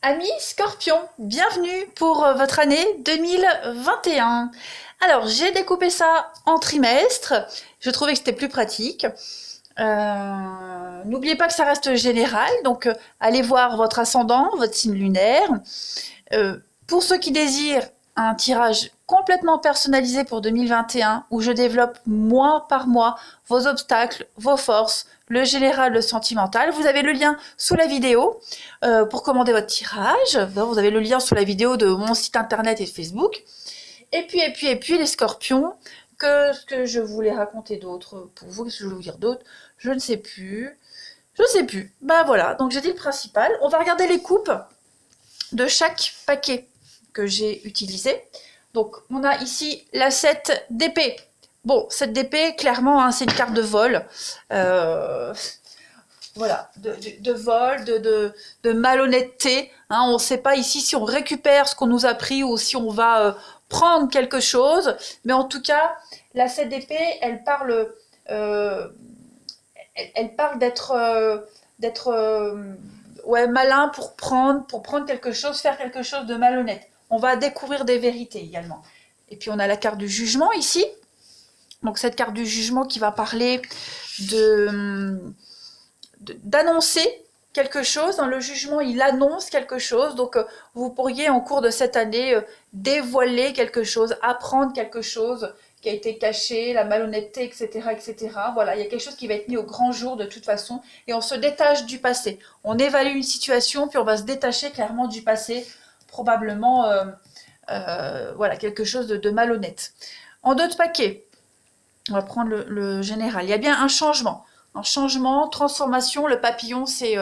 Amis Scorpion, bienvenue pour votre année 2021. Alors, j'ai découpé ça en trimestres. Je trouvais que c'était plus pratique. N'oubliez pas que ça reste général, donc allez voir votre ascendant, votre signe lunaire. Pour ceux qui désirent un tirage complètement personnalisé pour 2021, où je développe mois par mois vos obstacles, vos forces, le général, le sentimental, vous avez le lien sous la vidéo pour commander votre tirage. Vous avez le lien sous la vidéo de mon site internet et de Facebook. Et puis les scorpions, ce que je voulais raconter d'autre pour vous, qu'est-ce que je voulais vous dire d'autre, je ne sais plus. Ben voilà, donc j'ai dit le principal. On va regarder les coupes de chaque paquet que j'ai utilisé. Donc on a ici la 7 d'épée. Bon, cette d'épée, clairement, hein, c'est une carte de vol. Voilà, de vol, de malhonnêteté. Hein, on ne sait pas ici si on récupère ce qu'on nous a pris ou si on va prendre quelque chose. Mais en tout cas, la 7 d'épée, elle parle d'être ouais, malin pour prendre quelque chose, faire quelque chose de malhonnête. On va découvrir des vérités également. Et puis on a la carte du jugement ici. Donc cette carte du jugement qui va parler d'annoncer quelque chose. Le jugement, il annonce quelque chose. Donc vous pourriez en cours de cette année dévoiler quelque chose, apprendre quelque chose qui a été caché, la malhonnêteté, etc., etc. Voilà, il y a quelque chose qui va être mis au grand jour de toute façon. Et on se détache du passé. On évalue une situation, puis on va se détacher clairement du passé. Probablement, voilà, quelque chose de malhonnête. En d'autres paquets, on va prendre le général. Il y a bien un changement. Un changement, transformation, le papillon, c'est...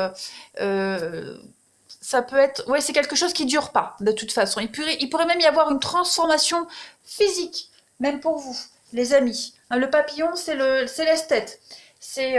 ça peut être... Ouais, c'est quelque chose qui ne dure pas, de toute façon. Il pourrait même y avoir une transformation physique, même pour vous, les amis. Le papillon, c'est l'esthète. C'est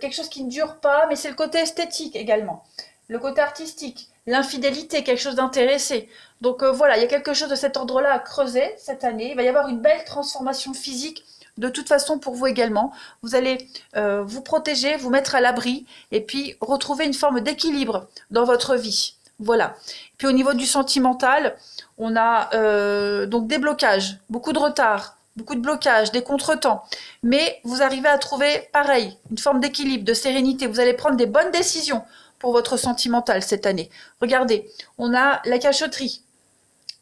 quelque chose qui ne dure pas, mais c'est le côté esthétique également. Le côté artistique, l'infidélité, quelque chose d'intéressé. Donc voilà, il y a quelque chose de cet ordre-là à creuser cette année. Il va y avoir une belle transformation physique de toute façon pour vous également. Vous allez vous protéger, vous mettre à l'abri et puis retrouver une forme d'équilibre dans votre vie. Voilà. Puis au niveau du sentimental, on a donc des blocages, beaucoup de retard, beaucoup de blocages, des contretemps. Mais vous arrivez à trouver, pareil, une forme d'équilibre, de sérénité. Vous allez prendre des bonnes décisions pour votre sentimental cette année. Regardez, on a la cachotterie,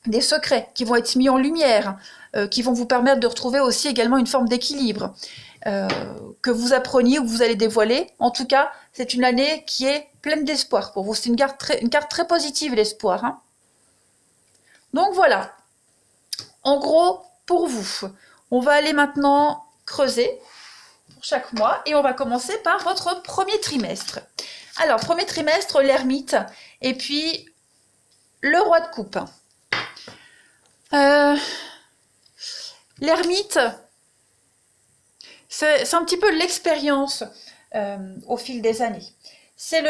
des secrets qui vont être mis en lumière, qui vont vous permettre de retrouver aussi également une forme d'équilibre, que vous appreniez ou que vous allez dévoiler. En tout cas, c'est une année qui est pleine d'espoir pour vous. C'est une carte très positive, l'espoir. Hein. Donc voilà, en gros, pour vous. On va aller maintenant creuser pour chaque mois et on va commencer par votre premier trimestre. Alors, premier trimestre, l'ermite et puis le roi de coupe. L'ermite, c'est un petit peu l'expérience au fil des années. C'est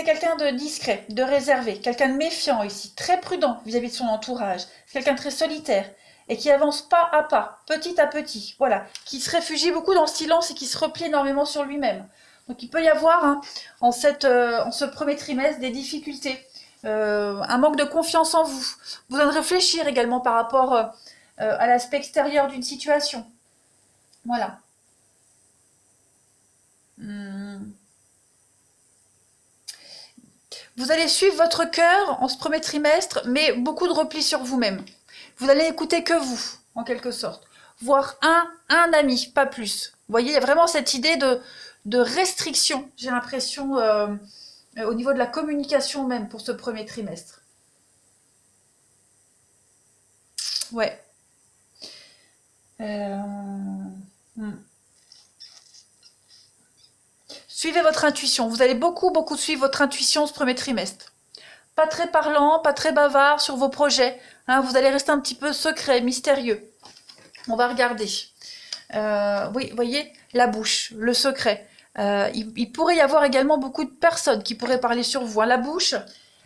quelqu'un de discret, de réservé, quelqu'un de méfiant ici, très prudent vis-à-vis de son entourage. C'est quelqu'un de très solitaire et qui avance pas à pas, petit à petit, voilà, qui se réfugie beaucoup dans le silence et qui se replie énormément sur lui-même. Donc il peut y avoir hein, en ce premier trimestre des difficultés. Un manque de confiance en vous. Vous allez réfléchir également par rapport à l'aspect extérieur d'une situation. Voilà. Vous allez suivre votre cœur en ce premier trimestre, mais beaucoup de repli sur vous-même. Vous allez écouter que vous, en quelque sorte. Voire un ami, pas plus. Vous voyez, il y a vraiment cette idée de restriction, j'ai l'impression, au niveau de la communication même pour ce premier trimestre. Ouais. Suivez votre intuition. Vous allez beaucoup suivre votre intuition ce premier trimestre. Pas très parlant, pas très bavard sur vos projets. Hein, vous allez rester un petit peu secret, mystérieux. On va regarder. Oui, vous voyez, la bouche, le secret. Il pourrait y avoir également beaucoup de personnes qui pourraient parler sur vous. Hein. La bouche,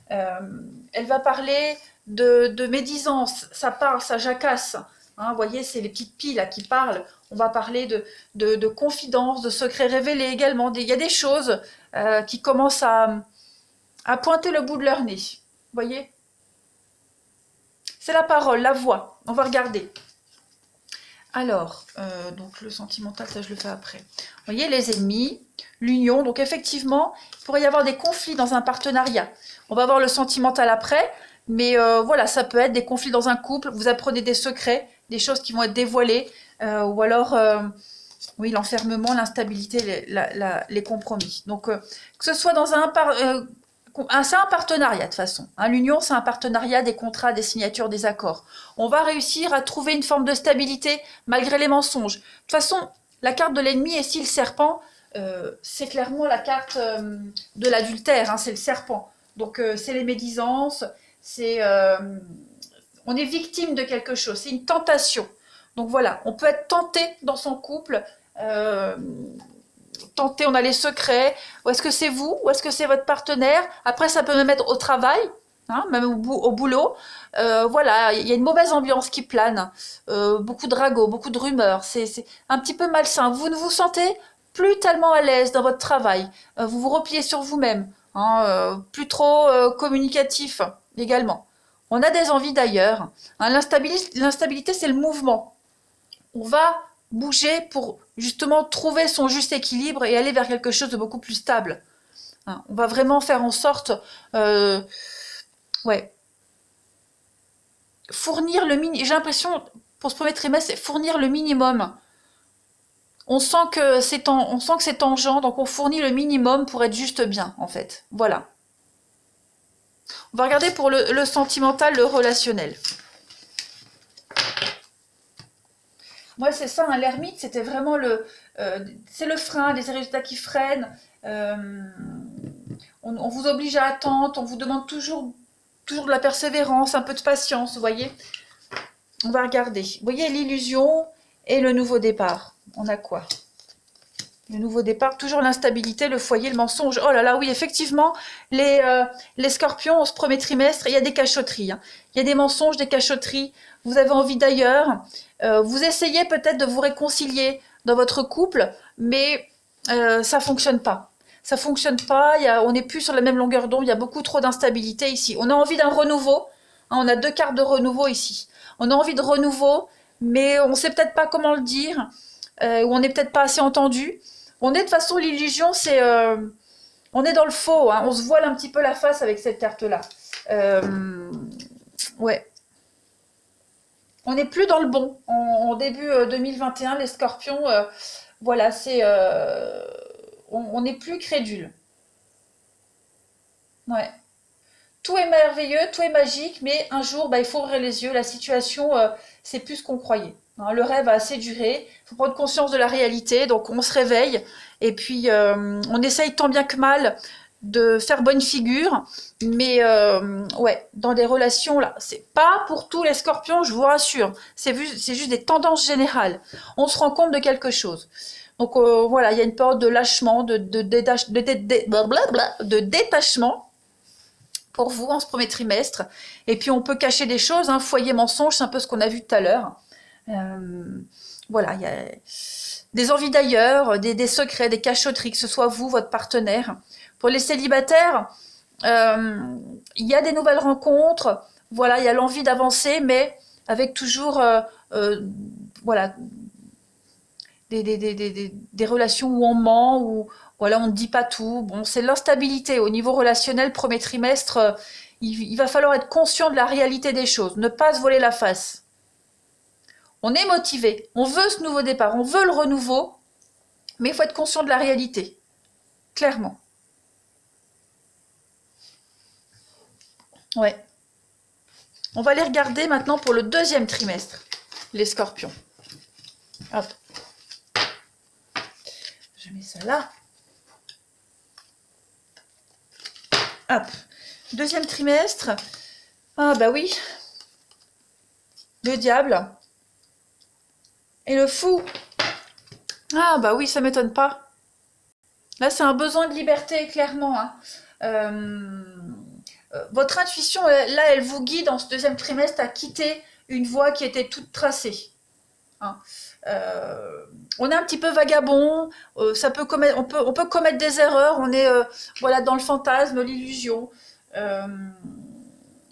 elle va parler de médisance. Ça parle, ça jacasse. Hein, vous voyez, c'est les petites pies là qui parlent. On va parler de confidences, de secrets révélés également. Il y a des choses qui commencent à pointer le bout de leur nez. Vous voyez? C'est la parole, la voix. On va regarder. Alors, donc le sentimental, ça je le fais après. Vous voyez, les ennemis, l'union. Donc effectivement, il pourrait y avoir des conflits dans un partenariat. On va voir le sentimental après. Mais voilà, ça peut être des conflits dans un couple. Vous apprenez des secrets, des choses qui vont être dévoilées. Ou alors, oui, l'enfermement, l'instabilité, les compromis. Donc, que ce soit dans c'est un partenariat de toute façon. Hein, l'union, c'est un partenariat, des contrats, des signatures, des accords. On va réussir à trouver une forme de stabilité malgré les mensonges. De toute façon, la carte de l'ennemi, et si le serpent, c'est clairement la carte de l'adultère, hein, c'est le serpent. Donc, c'est les médisances, on est victime de quelque chose, c'est une tentation. Donc voilà, on peut être tenté dans son couple, tenté, on a les secrets, ou est-ce que c'est vous, ou est-ce que c'est votre partenaire? Après, ça peut même être au travail, hein, même au boulot. Voilà, il y a une mauvaise ambiance qui plane, beaucoup de ragots, beaucoup de rumeurs, c'est un petit peu malsain. Vous ne vous sentez plus tellement à l'aise dans votre travail, vous vous repliez sur vous-même, hein, plus trop communicatif également. On a des envies d'ailleurs. Hein, l'instabilité, c'est le mouvement. On va bouger pour justement trouver son juste équilibre et aller vers quelque chose de beaucoup plus stable. Hein, on va vraiment faire en sorte, ouais, fournir le minimum. J'ai l'impression, pour ce premier trimestre, c'est fournir le minimum. On sent que c'est tangent, donc on fournit le minimum pour être juste bien, en fait. Voilà. On va regarder pour le sentimental, le relationnel. Moi, c'est ça, hein, l'ermite, c'était vraiment c'est le frein, les résultats qui freinent. On vous oblige à attendre, on vous demande toujours de la persévérance, un peu de patience, vous voyez. On va regarder. Vous voyez l'illusion et le nouveau départ. On a quoi? Le nouveau départ, toujours l'instabilité, le foyer, le mensonge. Oh là là, oui, effectivement, les scorpions, ce premier trimestre, il y a des cachotteries. Hein. Il y a des mensonges, des cachotteries. Vous avez envie d'ailleurs. Vous essayez peut-être de vous réconcilier dans votre couple, mais ça fonctionne pas. Ça fonctionne pas, on n'est plus sur la même longueur d'onde, il y a beaucoup trop d'instabilité ici. On a envie d'un renouveau. Hein, on a 2 cartes de renouveau ici. On a envie de renouveau, mais on ne sait peut-être pas comment le dire, ou on n'est peut-être pas assez entendu. On est de toute façon, l'illusion, c'est... on est dans le faux, hein. On se voile un petit peu la face avec cette carte-là. Ouais. On n'est plus dans le bon. En début 2021, les scorpions, voilà, c'est... on n'est plus crédule. Ouais. Tout est merveilleux, tout est magique, mais un jour, bah, il faut ouvrir les yeux. La situation, c'est plus ce qu'on croyait. Hein, le rêve a assez duré. Il faut prendre conscience de la réalité. Donc, on se réveille. Et puis, on essaye tant bien que mal de faire bonne figure. Mais, ouais, dans des relations, là, c'est pas pour tous les scorpions, je vous rassure. C'est juste des tendances générales. On se rend compte de quelque chose. Donc, voilà, il y a une période de lâchement, de détachement pour vous en ce premier trimestre. Et puis on peut cacher des choses, hein, foyer mensonge, c'est un peu ce qu'on a vu tout à l'heure. Voilà, il y a des envies d'ailleurs, des secrets, des cachotteries, que ce soit vous, votre partenaire. Pour les célibataires, il y a des nouvelles rencontres, voilà, il y a l'envie d'avancer, mais avec toujours voilà, des relations où on ment, où voilà, on ne dit pas tout. Bon, c'est l'instabilité au niveau relationnel, premier trimestre. Il va falloir être conscient de la réalité des choses, ne pas se voler la face. On est motivé, on veut ce nouveau départ, on veut le renouveau, mais il faut être conscient de la réalité, clairement. Ouais. On va les regarder maintenant pour le deuxième trimestre, les scorpions. Hop. Je mets ça là. Hop. Deuxième trimestre. Ah bah oui. Le diable. Et le fou. Ah bah oui, ça m'étonne pas. Là, c'est un besoin de liberté, clairement. Hein. Votre intuition, là, elle vous guide dans ce deuxième trimestre à quitter une voie qui était toute tracée. Hein. on est un petit peu vagabond, ça peut commettre, on peut commettre des erreurs, on est voilà, dans le fantasme, l'illusion. Euh,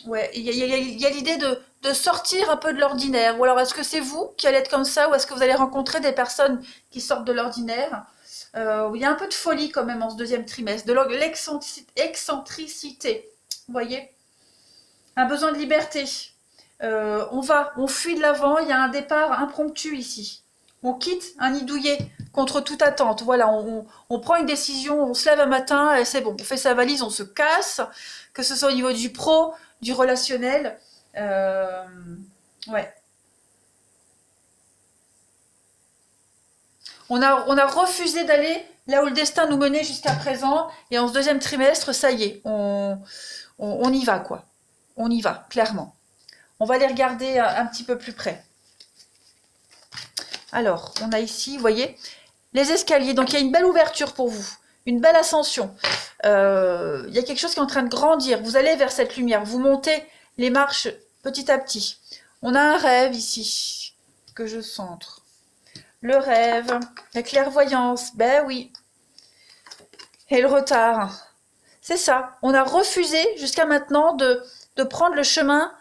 ouais, il y a l'idée de sortir un peu de l'ordinaire. Ou alors, est-ce que c'est vous qui allez être comme ça, ou est-ce que vous allez rencontrer des personnes qui sortent de l'ordinaire? Il y a un peu de folie quand même en ce deuxième trimestre, de l'excentricité, vous voyez? Un besoin de liberté. On fuit de l'avant, il y a un départ impromptu ici. On quitte un nid douillet contre toute attente. Voilà, on prend une décision, on se lève un matin, et c'est bon, on fait sa valise, on se casse, que ce soit au niveau du pro, du relationnel. Ouais. On a refusé d'aller là où le destin nous menait jusqu'à présent, et en ce deuxième trimestre, ça y est, on y va, quoi. On y va, clairement. On va les regarder un petit peu plus près. Alors, on a ici, vous voyez, les escaliers. Donc, il y a une belle ouverture pour vous, une belle ascension. Il y a quelque chose qui est en train de grandir. Vous allez vers cette lumière. Vous montez les marches petit à petit. On a un rêve ici que je centre. Le rêve, la clairvoyance, ben oui. Et le retard. C'est ça. On a refusé jusqu'à maintenant de prendre le chemin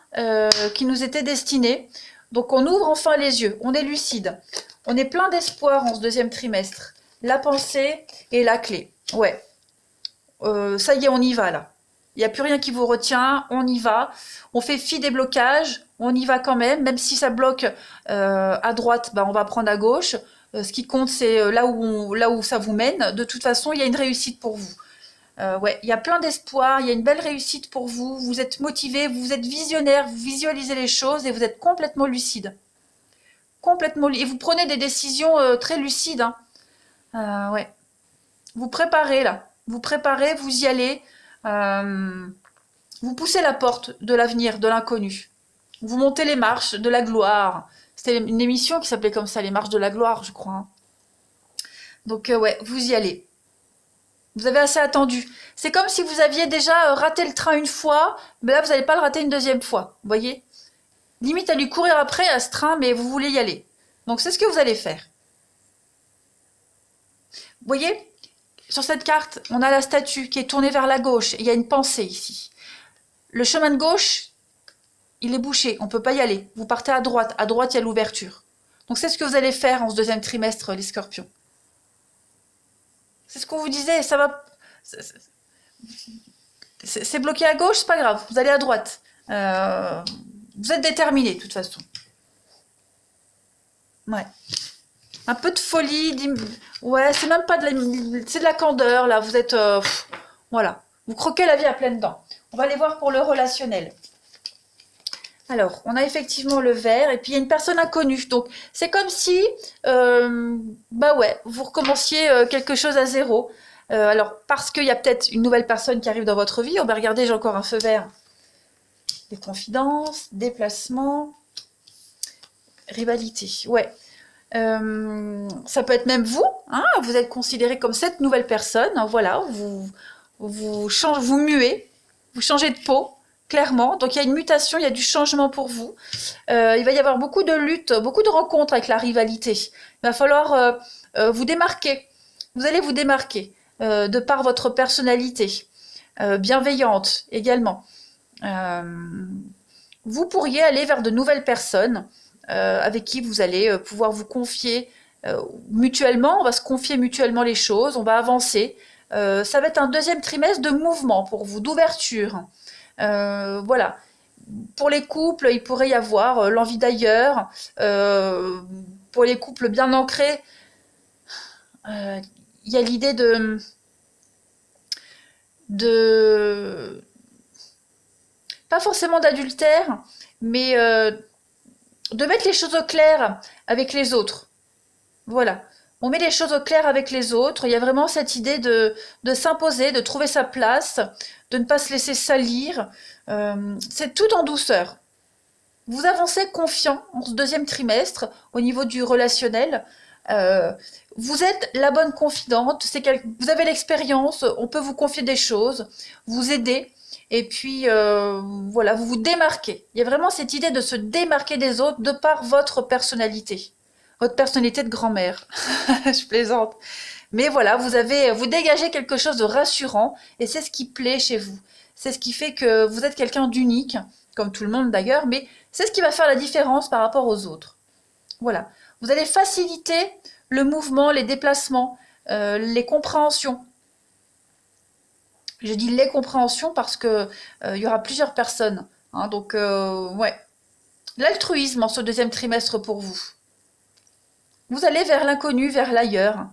qui nous était destiné. Donc on ouvre enfin les yeux, on est lucide. On est plein d'espoir en ce deuxième trimestre. La pensée et la clé. Ouais. Ça y est, on y va là. Il n'y a plus rien qui vous retient, on y va. On fait fi des blocages, on y va quand même si ça bloque à droite, bah, on va prendre à gauche. Ce qui compte, c'est là où ça vous mène. De toute façon, il y a une réussite pour vous. Ouais, il y a plein d'espoir, il y a une belle réussite pour vous. Vous êtes motivé, vous êtes visionnaire, vous visualisez les choses et vous êtes complètement lucide. Complètement, et vous prenez des décisions très lucides. Hein. Ouais. Vous préparez là. Vous préparez, vous y allez. Vous poussez la porte de l'avenir, de l'inconnu. Vous montez les marches de la gloire. C'était une émission qui s'appelait comme ça, les marches de la gloire, je crois. Hein. Donc ouais, vous y allez. Vous avez assez attendu. C'est comme si vous aviez déjà raté le train une fois, mais là vous n'allez pas le rater une deuxième fois. Vous voyez? Limite à lui courir après à ce train, mais vous voulez y aller. Donc c'est ce que vous allez faire. Vous voyez? Sur cette carte, on a la statue qui est tournée vers la gauche. Il y a une pensée ici. Le chemin de gauche, il est bouché. On ne peut pas y aller. Vous partez à droite. À droite, il y a l'ouverture. Donc c'est ce que vous allez faire en ce deuxième trimestre, les scorpions. C'est ce qu'on vous disait. Ça va... C'est bloqué à gauche, c'est pas grave. Vous allez à droite. Vous êtes déterminés, de toute façon. Ouais. Un peu de folie. Ouais, c'est même pas de la... C'est de la candeur, là. Vous êtes... voilà. Vous croquez la vie à pleines dents. On va aller voir pour le relationnel. Alors, on a effectivement le vert, et puis il y a une personne inconnue. Donc, c'est comme si, bah ouais, vous recommenciez quelque chose à zéro. Alors, parce qu'il y a peut-être une nouvelle personne qui arrive dans votre vie. On va regarder, j'ai encore un feu vert. Des confidences, déplacements, rivalité. Ouais. Ça peut être même vous. Hein, vous êtes considéré comme cette nouvelle personne. Voilà, vous muez, vous changez de peau. Clairement, donc il y a une mutation, il y a du changement pour vous. Il va y avoir beaucoup de luttes, beaucoup de rencontres avec la rivalité. Il va falloir vous démarquer. Vous allez vous démarquer de par votre personnalité bienveillante également. Vous pourriez aller vers de nouvelles personnes avec qui vous allez pouvoir vous confier mutuellement. On va se confier mutuellement les choses, on va avancer. Ça va être un deuxième trimestre de mouvement pour vous, d'ouverture. Voilà. Pour les couples, il pourrait y avoir l'envie d'ailleurs. Pour les couples bien ancrés, il y a l'idée de pas forcément d'adultère, mais de mettre les choses au clair avec les autres. Voilà. On met les choses au clair avec les autres. Il y a vraiment cette idée de s'imposer, de trouver sa place, de ne pas se laisser salir. C'est tout en douceur. Vous avancez confiant en ce deuxième trimestre au niveau du relationnel. Vous êtes la bonne confidente. Vous avez l'expérience. On peut vous confier des choses, vous aider. Et puis, voilà, vous vous démarquez. Il y a vraiment cette idée de se démarquer des autres de par votre personnalité. votre personnalité de grand-mère. Je plaisante. Mais voilà, vous dégagez quelque chose de rassurant et c'est ce qui plaît chez vous. C'est ce qui fait que vous êtes quelqu'un d'unique, comme tout le monde d'ailleurs, mais c'est ce qui va faire la différence par rapport aux autres. Voilà. Vous allez faciliter le mouvement, les déplacements, les compréhensions. Je dis les compréhensions parce que il y aura plusieurs personnes. Hein, donc, ouais. L'altruisme en ce deuxième trimestre pour vous. Vous allez vers l'inconnu, vers l'ailleurs.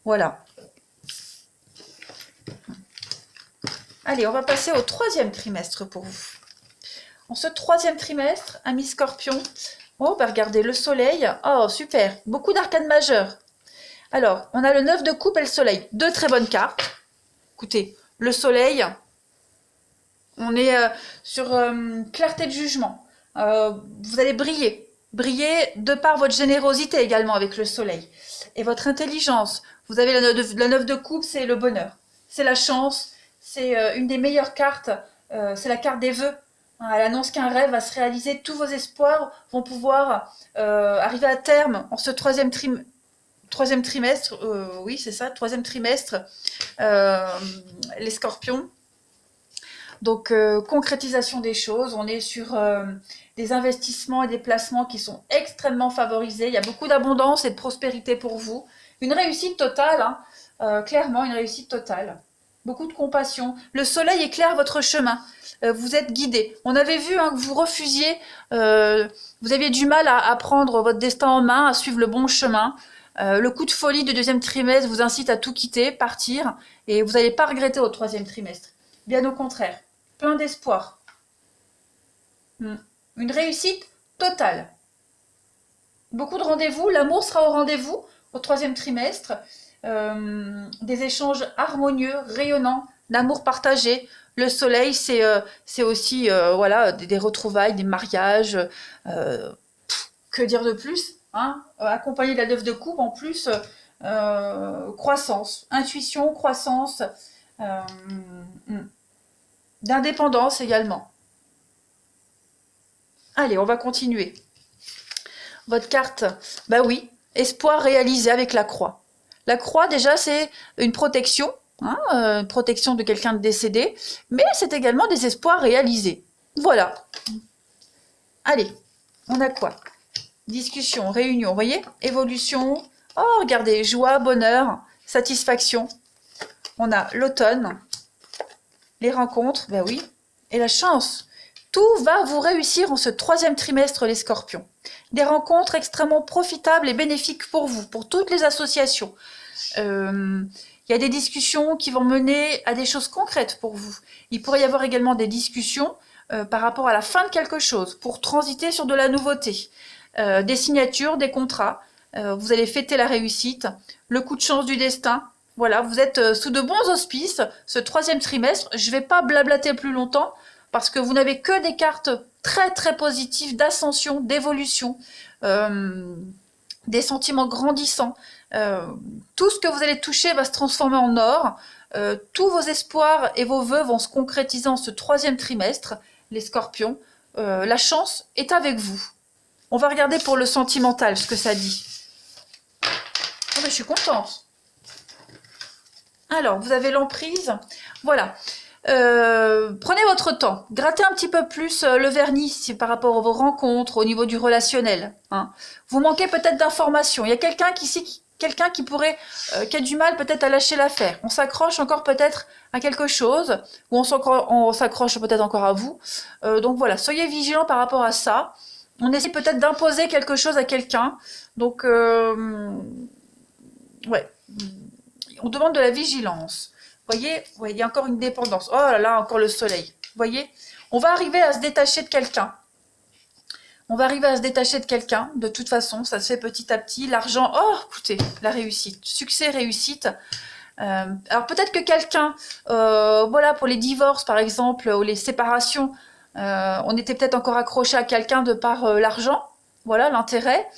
Voilà. Allez, on va passer au troisième trimestre pour vous. En ce troisième trimestre, amis Scorpion, oh, bah regardez, le soleil. Oh, super. Beaucoup d'arcanes majeures. Alors, on a le 9 de coupe et le soleil. Deux très bonnes cartes. Écoutez, le soleil, on est sur clarté de jugement. Vous allez briller. Briller de par votre générosité également avec le soleil. Et votre intelligence. Vous avez la 9 de coupe, c'est le bonheur. C'est la chance. C'est une des meilleures cartes. C'est la carte des vœux. Hein, elle annonce qu'un rêve va se réaliser. Tous vos espoirs vont pouvoir arriver à terme en ce troisième trimestre. Oui, c'est ça, troisième trimestre. Les scorpions. Donc, concrétisation des choses. On est sur des investissements et des placements qui sont extrêmement favorisés. Il y a beaucoup d'abondance et de prospérité pour vous. Une réussite totale, hein. Clairement, une réussite totale. Beaucoup de compassion. Le soleil éclaire votre chemin. Vous êtes guidé. On avait vu hein, que vous refusiez, vous aviez du mal à prendre votre destin en main, à suivre le bon chemin. Le coup de folie du deuxième trimestre vous incite à tout quitter, partir, et vous n'allez pas regretter au troisième trimestre. Bien au contraire. Plein d'espoir. Une réussite totale. Beaucoup de rendez-vous. L'amour sera au rendez-vous au troisième trimestre. Des échanges harmonieux, rayonnants, d'amour partagé. Le soleil, c'est aussi voilà, des retrouvailles, des mariages. Que dire de plus hein accompagné de la 9 de coupe, en plus, croissance, intuition, croissance, d'indépendance également. Allez, on va continuer. Votre carte, bah oui, espoir réalisé avec la croix. La croix, déjà, c'est une protection, hein, une protection de quelqu'un de décédé, mais c'est également des espoirs réalisés. Voilà. Allez, on a quoi? Discussion, réunion, vous voyez? Évolution. Oh, regardez, joie, bonheur, satisfaction. On a l'automne, les rencontres, ben oui, et la chance. Tout va vous réussir en ce troisième trimestre, les scorpions. Des rencontres extrêmement profitables et bénéfiques pour vous, pour toutes les associations. Il y a des discussions qui vont mener à des choses concrètes pour vous. Il pourrait y avoir également des discussions par rapport à la fin de quelque chose, pour transiter sur de la nouveauté. Des signatures, des contrats. Vous allez fêter la réussite, le coup de chance du destin. Voilà, vous êtes sous de bons auspices ce troisième trimestre. Je ne vais pas blablater plus longtemps parce que vous n'avez que des cartes très très positives d'ascension, d'évolution, des sentiments grandissants. Tout ce que vous allez toucher va se transformer en or. Tous vos espoirs et vos vœux vont se concrétiser en ce troisième trimestre, les scorpions. La chance est avec vous. On va regarder pour le sentimental ce que ça dit. Oh, mais je suis contente. Alors, vous avez l'emprise. Voilà. Prenez votre temps. Grattez un petit peu plus le vernis par rapport à vos rencontres, au niveau du relationnel. Hein. Vous manquez peut-être d'informations. Il y a quelqu'un qui pourrait, qui a du mal peut-être à lâcher l'affaire. On s'accroche encore peut-être à quelque chose, ou on s'accroche peut-être encore à vous. Donc voilà, soyez vigilants par rapport à ça. On essaie peut-être d'imposer quelque chose à quelqu'un. Donc, ouais, on demande de la vigilance. Vous voyez, ouais, il y a encore une dépendance. Oh là là, encore le soleil. Vous voyez, on va arriver à se détacher de quelqu'un. On va arriver à se détacher de quelqu'un. De toute façon, ça se fait petit à petit. L'argent, oh, écoutez, la réussite. Succès, réussite. Alors peut-être que quelqu'un, voilà, pour les divorces par exemple, ou les séparations, on était peut-être encore accroché à quelqu'un de par l'argent, voilà, l'intérêt.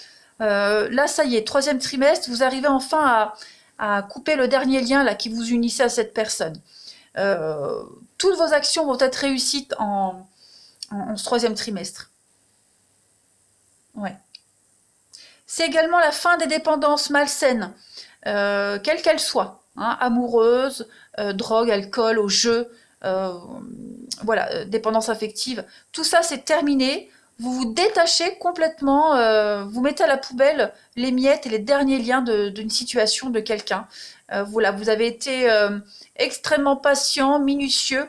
Là, ça y est, troisième trimestre, vous arrivez enfin à couper le dernier lien là, qui vous unissait à cette personne. Toutes vos actions vont être réussites en ce troisième trimestre. Ouais. C'est également la fin des dépendances malsaines, quelles qu'elles soient, hein, amoureuses, drogue, alcool, au jeu, voilà, dépendance affective. Tout ça, c'est terminé. Vous vous détachez complètement, vous mettez à la poubelle les miettes et les derniers liens d'une situation de quelqu'un. Voilà, vous avez été extrêmement patient, minutieux,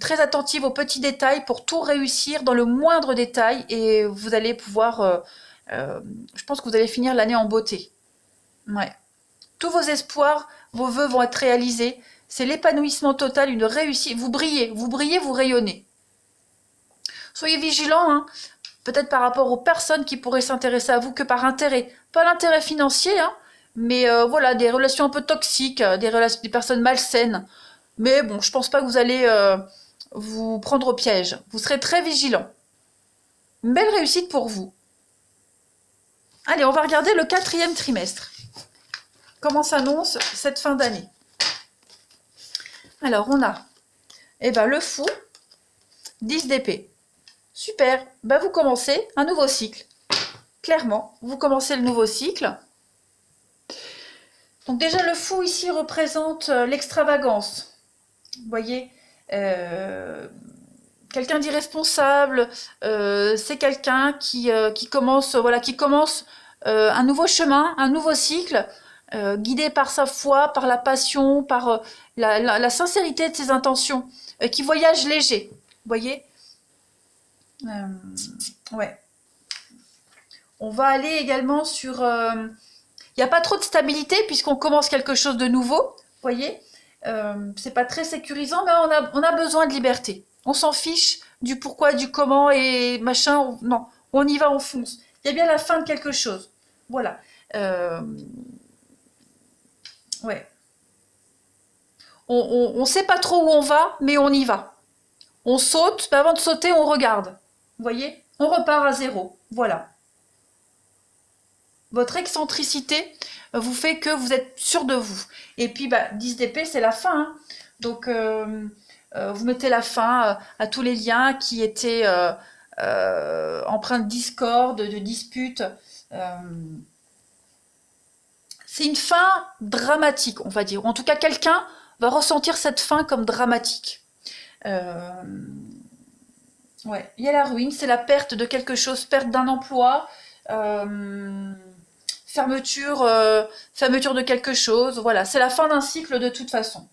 très attentive aux petits détails pour tout réussir dans le moindre détail et vous allez pouvoir, je pense que vous allez finir l'année en beauté. Ouais. Tous vos espoirs, vos vœux vont être réalisés. C'est l'épanouissement total, une réussite. Vous brillez, vous rayonnez. Soyez vigilants, hein, peut-être par rapport aux personnes qui pourraient s'intéresser à vous que par intérêt. Pas l'intérêt financier, hein, mais voilà, des relations un peu toxiques, des personnes malsaines. Mais bon, je pense pas que vous allez vous prendre au piège. Vous serez très vigilant. Une belle réussite pour vous. Allez, on va regarder le 4e trimestre. Comment s'annonce cette fin d'année? Alors, on a le fou, 10 d'épée. Super, vous commencez un nouveau cycle. Clairement, vous commencez le nouveau cycle. Donc déjà, le fou ici représente l'extravagance. Vous voyez, quelqu'un d'irresponsable, c'est quelqu'un qui commence, un nouveau chemin, un nouveau cycle, guidé par sa foi, par la passion, par la sincérité de ses intentions, qui voyage léger. Vous voyez, ouais. On va aller également sur... Il n'y a pas trop de stabilité puisqu'on commence quelque chose de nouveau. Vous voyez, c'est pas très sécurisant, mais on a besoin de liberté. On s'en fiche du pourquoi, du comment et machin. Non, on y va, on fonce. Il y a bien la fin de quelque chose. Voilà. Ouais. On sait pas trop où on va, mais on y va. On saute, mais avant de sauter, on regarde. Vous voyez, on repart à zéro. Voilà. Votre excentricité vous fait que vous êtes sûr de vous. Et puis, 10 d'épée, c'est la fin. Hein. Donc, vous mettez la fin à tous les liens qui étaient empreints de discorde, de disputes. C'est une fin dramatique, on va dire. En tout cas, quelqu'un va ressentir cette fin comme dramatique. Ouais, il y a la ruine, c'est la perte de quelque chose, perte d'un emploi, fermeture de quelque chose. Voilà, c'est la fin d'un cycle de toute façon.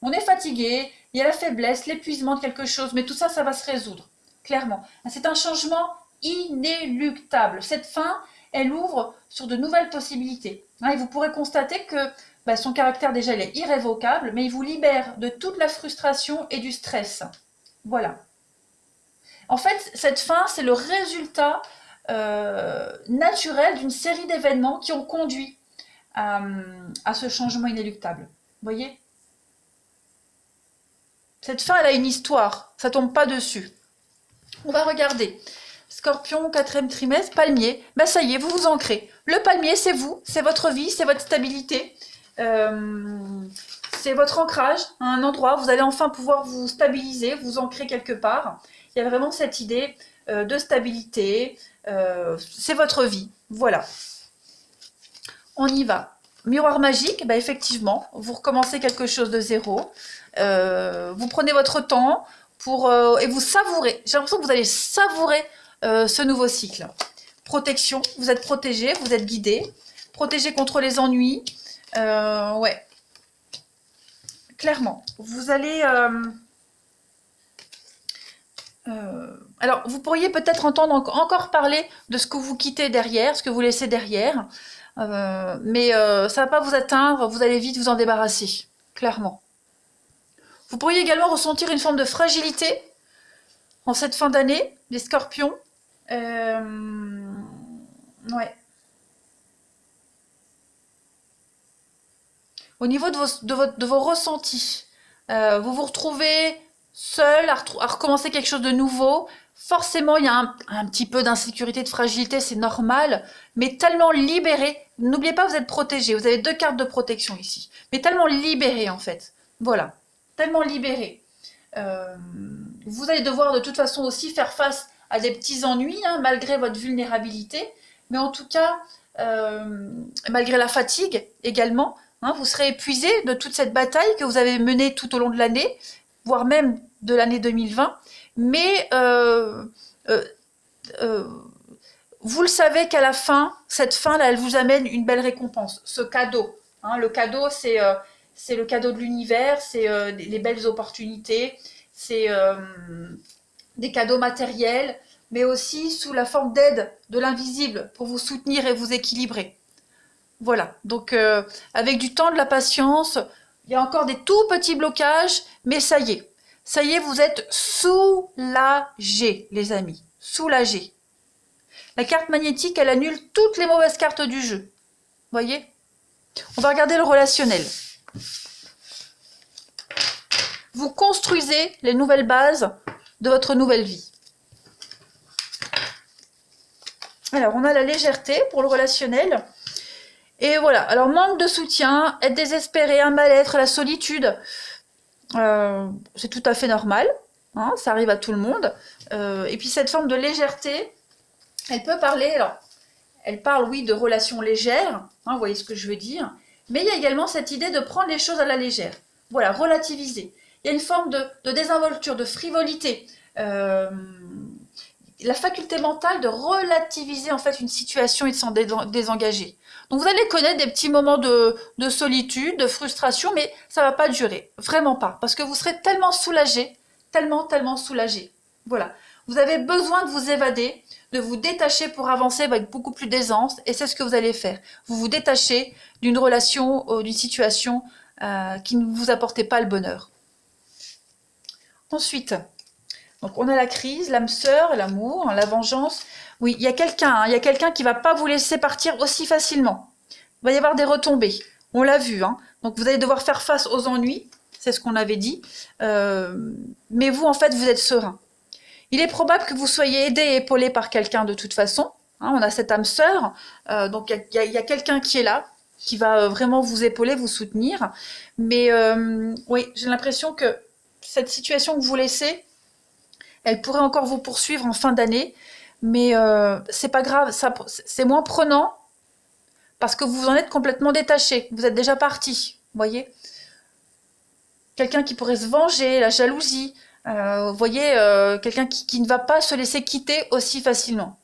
On est fatigué, il y a la faiblesse, l'épuisement de quelque chose, mais tout ça, ça va se résoudre, clairement. C'est un changement inéluctable. Cette fin, elle ouvre sur de nouvelles possibilités. Et vous pourrez constater que son caractère, déjà, il est irrévocable, mais il vous libère de toute la frustration et du stress. Voilà. En fait, cette fin, c'est le résultat naturel d'une série d'événements qui ont conduit à ce changement inéluctable. Vous voyez ? Cette fin, elle a une histoire, ça tombe pas dessus. On va regarder. Scorpion, 4e trimestre, palmier. Ça y est, vous vous ancrez. Le palmier, c'est vous, c'est votre vie, c'est votre stabilité. C'est votre ancrage à un endroit. Vous allez enfin pouvoir vous stabiliser, vous ancrer quelque part. Il y a vraiment cette idée de stabilité. C'est votre vie. Voilà. On y va. Miroir magique, effectivement, vous recommencez quelque chose de zéro. Vous prenez votre temps et vous savourez. J'ai l'impression que vous allez savourer ce nouveau cycle. Protection, vous êtes protégé, vous êtes guidé. Protégé contre les ennuis. Ouais. Clairement. Vous allez... alors, vous pourriez peut-être entendre encore parler de ce que vous quittez derrière, ce que vous laissez derrière. Mais ça ne va pas vous atteindre, vous allez vite vous en débarrasser. Clairement. Vous pourriez également ressentir une forme de fragilité en cette fin d'année, les scorpions. Ouais. Au niveau de vos ressentis, vous vous retrouvez seul à recommencer quelque chose de nouveau. Forcément, il y a un petit peu d'insécurité, de fragilité, c'est normal, mais tellement libéré. N'oubliez pas, vous êtes protégé. Vous avez 2 cartes de protection ici, mais tellement libéré en fait. Voilà, tellement libéré. Vous allez devoir de toute façon aussi faire face à des petits ennuis, hein, malgré votre vulnérabilité. mais en tout cas, malgré la fatigue également, hein, vous serez épuisé de toute cette bataille que vous avez menée tout au long de l'année, voire même de l'année 2020, mais vous le savez qu'à la fin, cette fin-là, elle vous amène une belle récompense, ce cadeau. Hein, le cadeau, c'est le cadeau de l'univers, c'est les belles opportunités, c'est des cadeaux matériels, mais aussi sous la forme d'aide de l'invisible pour vous soutenir et vous équilibrer. Voilà, donc avec du temps, de la patience, il y a encore des tout petits blocages, mais ça y est. Ça y est, vous êtes soulagés, les amis. Soulagés. La carte magnétique, elle annule toutes les mauvaises cartes du jeu. Voyez? On va regarder le relationnel. Vous construisez les nouvelles bases de votre nouvelle vie. Alors, on a la légèreté pour le relationnel. Et voilà, alors manque de soutien, être désespéré, un mal-être, la solitude, c'est tout à fait normal, hein, ça arrive à tout le monde. Et puis cette forme de légèreté, elle peut parler, alors, elle parle oui de relations légères, hein, vous voyez ce que je veux dire, mais il y a également cette idée de prendre les choses à la légère, voilà, relativiser. Il y a une forme de désinvolture, de frivolité, la faculté mentale de relativiser en fait une situation et de s'en désengager. Donc vous allez connaître des petits moments de solitude, de frustration, mais ça va pas durer, vraiment pas, parce que vous serez tellement soulagé, tellement soulagé. Voilà, vous avez besoin de vous évader, de vous détacher pour avancer avec beaucoup plus d'aisance, et c'est ce que vous allez faire. Vous vous détachez d'une relation, d'une situation qui ne vous apportait pas le bonheur. Ensuite, donc on a la crise, l'âme sœur, l'amour, la vengeance. Oui, il y a quelqu'un qui va pas vous laisser partir aussi facilement. Il va y avoir des retombées. On l'a vu, hein. Donc vous allez devoir faire face aux ennuis, c'est ce qu'on avait dit. Mais vous, en fait, vous êtes serein. Il est probable que vous soyez aidé et épaulé par quelqu'un de toute façon. Hein, on a cette âme sœur, donc il y a quelqu'un qui est là, qui va vraiment vous épauler, vous soutenir. Mais oui, j'ai l'impression que cette situation que vous laissez, elle pourrait encore vous poursuivre en fin d'année, mais c'est pas grave, c'est moins prenant parce que vous en êtes complètement détaché, vous êtes déjà parti, vous voyez. Quelqu'un qui pourrait se venger, la jalousie, vous voyez, quelqu'un qui ne va pas se laisser quitter aussi facilement.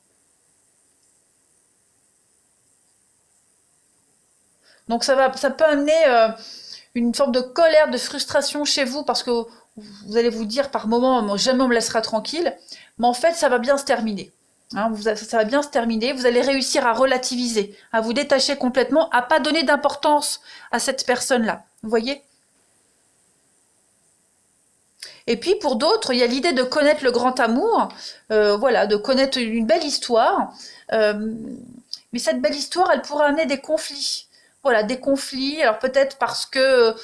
Donc ça peut amener une forme de colère, de frustration chez vous parce que vous allez vous dire par moment, jamais on me laissera tranquille, mais en fait, ça va bien se terminer. Hein, ça va bien se terminer, vous allez réussir à relativiser, à vous détacher complètement, à pas donner d'importance à cette personne-là. Vous voyez? Et puis pour d'autres, il y a l'idée de connaître le grand amour, voilà, de connaître une belle histoire, mais cette belle histoire, elle pourrait amener des conflits. Voilà, des conflits, alors peut-être parce que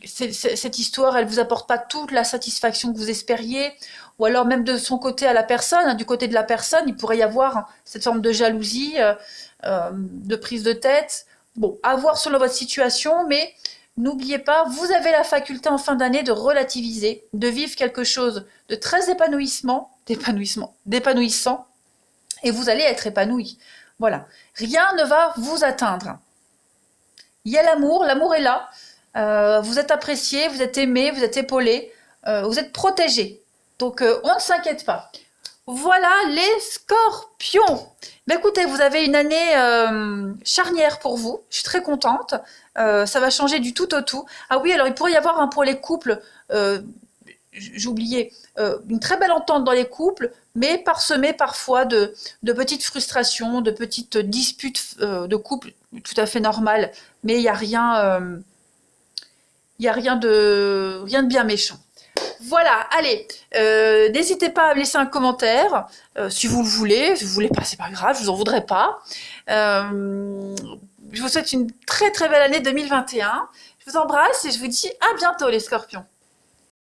cette histoire, elle vous apporte pas toute la satisfaction que vous espériez, ou alors même de son côté à la personne, hein, du côté de la personne, il pourrait y avoir cette forme de jalousie, de prise de tête. Bon, à voir selon votre situation, mais n'oubliez pas, vous avez la faculté en fin d'année de relativiser, de vivre quelque chose de très d'épanouissant, et vous allez être épanoui. Voilà, rien ne va vous atteindre. Il y a l'amour est là, vous êtes apprécié, vous êtes aimé, vous êtes épaulé, vous êtes protégé. Donc on ne s'inquiète pas. Voilà les scorpions. Ben, écoutez, vous avez une année charnière pour vous, je suis très contente, ça va changer du tout au tout. Ah oui, alors il pourrait y avoir pour les couples, j'ai oublié, une très belle entente dans les couples, mais parsemée parfois de petites frustrations, de petites disputes de couple, tout à fait normales, mais il n'y a rien, de bien méchant. Voilà, allez, n'hésitez pas à me laisser un commentaire, si vous le voulez. Si vous ne voulez pas, c'est pas grave, je vous en voudrais pas. Je vous souhaite une très très belle année 2021. Je vous embrasse et je vous dis à bientôt les scorpions.